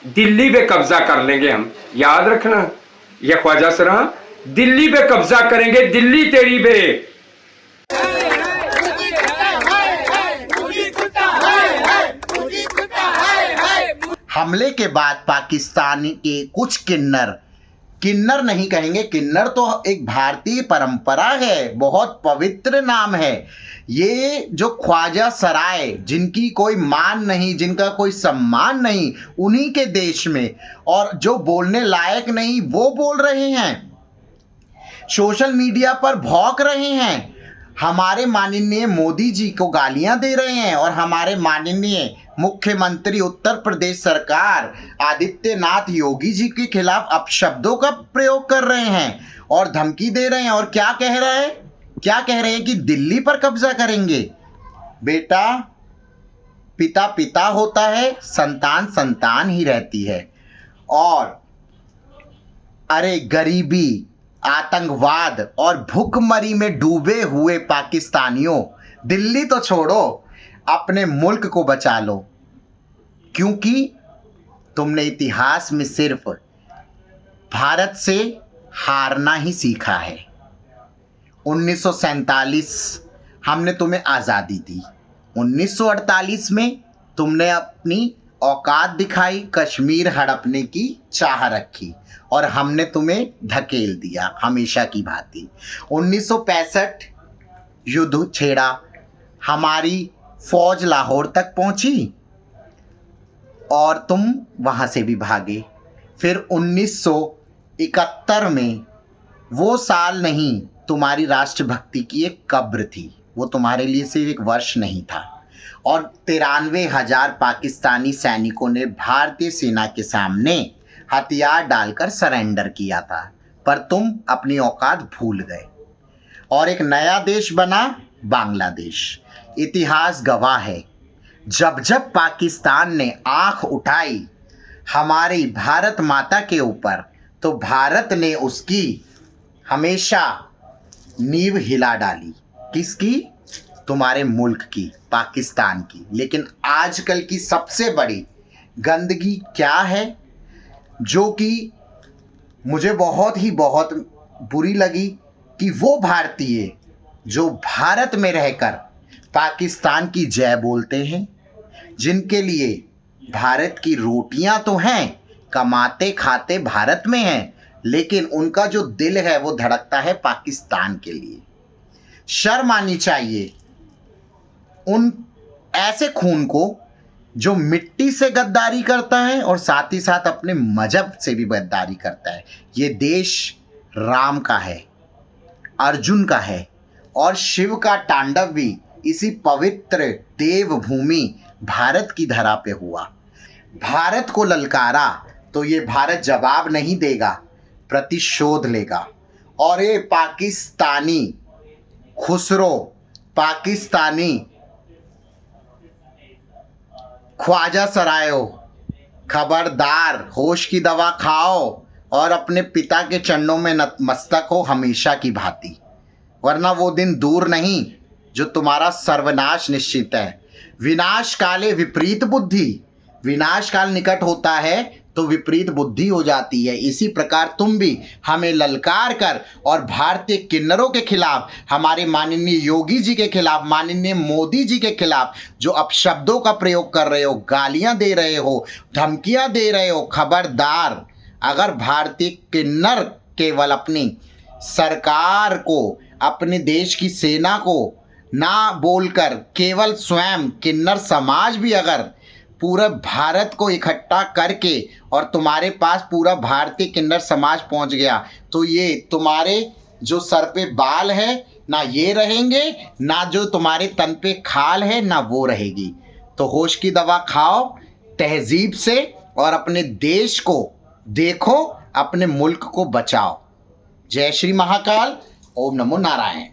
दिल्ली पे कब्जा कर लेंगे हम, याद रखना। ये ख्वाजा सरा, दिल्ली पे कब्जा करेंगे, दिल्ली तेरी पे। हमले के बाद पाकिस्तानी के कुछ किन्नर, किन्नर नहीं कहेंगे, किन्नर तो एक भारतीय परंपरा है, बहुत पवित्र नाम है। ये जो ख्वाजा सराय, जिनकी कोई मान नहीं, जिनका कोई सम्मान नहीं उन्हीं के देश में, और जो बोलने लायक नहीं वो बोल रहे हैं, सोशल मीडिया पर भौंक रहे हैं, हमारे माननीय मोदी जी को गालियां दे रहे हैं, और हमारे माननीय मुख्यमंत्री उत्तर प्रदेश सरकार आदित्यनाथ योगी जी के खिलाफ अपशब्दों का प्रयोग कर रहे हैं और धमकी दे रहे हैं। और क्या कह रहे हैं, क्या कह रहे हैं कि दिल्ली पर कब्जा करेंगे। बेटा, पिता पिता होता है, संतान संतान ही रहती है। और अरे गरीबी, आतंकवाद और भुखमरी में डूबे हुए पाकिस्तानियों, दिल्ली तो छोड़ो, अपने मुल्क को बचा लो, क्योंकि तुमने इतिहास में सिर्फ भारत से हारना ही सीखा है। 1947 हमने तुम्हें आज़ादी दी, 1948 में तुमने अपनी औकात दिखाई, कश्मीर हड़पने की चाह रखी और हमने तुम्हें धकेल दिया हमेशा की भांति। 1965 युद्ध छेड़ा, हमारी फौज लाहौर तक पहुंची और तुम वहां से भी भागे। फिर 1971 में, वो साल नहीं, तुम्हारी राष्ट्रभक्ति की एक कब्र थी, वो तुम्हारे लिए सिर्फ एक वर्ष नहीं था। और 93,000 पाकिस्तानी सैनिकों ने भारतीय सेना के सामने हथियार डालकर सरेंडर किया था, पर तुम अपनी औकात भूल गए और एक नया देश बना, बांग्लादेश। इतिहास गवाह है, जब जब पाकिस्तान ने आंख उठाई हमारी भारत माता के ऊपर, तो भारत ने उसकी हमेशा नींव हिला डाली। किसकी? तुम्हारे मुल्क की, पाकिस्तान की। लेकिन आजकल की सबसे बड़ी गंदगी क्या है, जो कि मुझे बहुत बुरी लगी, कि वो भारतीय जो भारत में रहकर पाकिस्तान की जय बोलते हैं, जिनके लिए भारत की रोटियां तो हैं, कमाते खाते भारत में हैं, लेकिन उनका जो दिल है वो धड़कता है पाकिस्तान के लिए। शर्म आनी चाहिए उन ऐसे खून को जो मिट्टी से गद्दारी करता है और साथ ही साथ अपने मजहब से भी गद्दारी करता है। ये देश राम का है, अर्जुन का है, और शिव का तांडव भी इसी पवित्र देवभूमि भारत की धरा पे हुआ। भारत को ललकारा तो ये भारत जवाब नहीं देगा, प्रतिशोध लेगा। और ये पाकिस्तानी खुसरो, पाकिस्तानी ख्वाजा सरायो, खबरदार, होश की दवा खाओ और अपने पिता के चरणों में नतमस्तक हो हमेशा की भांति, वरना वो दिन दूर नहीं जो तुम्हारा सर्वनाश निश्चित है। विनाश काले विपरीत बुद्धि, विनाश काल निकट होता है तो विपरीत बुद्धि हो जाती है। इसी प्रकार तुम भी हमें ललकार कर और भारतीय किन्नरों के खिलाफ, हमारे माननीय योगी जी के खिलाफ, माननीय मोदी जी के खिलाफ जो अपशब्दों का प्रयोग कर रहे हो, गालियां दे रहे हो, धमकियां दे रहे हो, खबरदार। अगर भारतीय किन्नर केवल अपनी सरकार को, अपने देश की सेना को ना बोलकर केवल स्वयं किन्नर समाज भी अगर पूरा भारत को इकट्ठा करके और तुम्हारे पास पूरा भारतीय किन्नर समाज पहुंच गया, तो ये तुम्हारे जो सर पे बाल है ना ये रहेंगे, ना जो तुम्हारे तन पे खाल है ना वो रहेगी। तो होश की दवा खाओ तहजीब से और अपने देश को देखो, अपने मुल्क को बचाओ। जय श्री महाकाल, ओम नमो नारायण।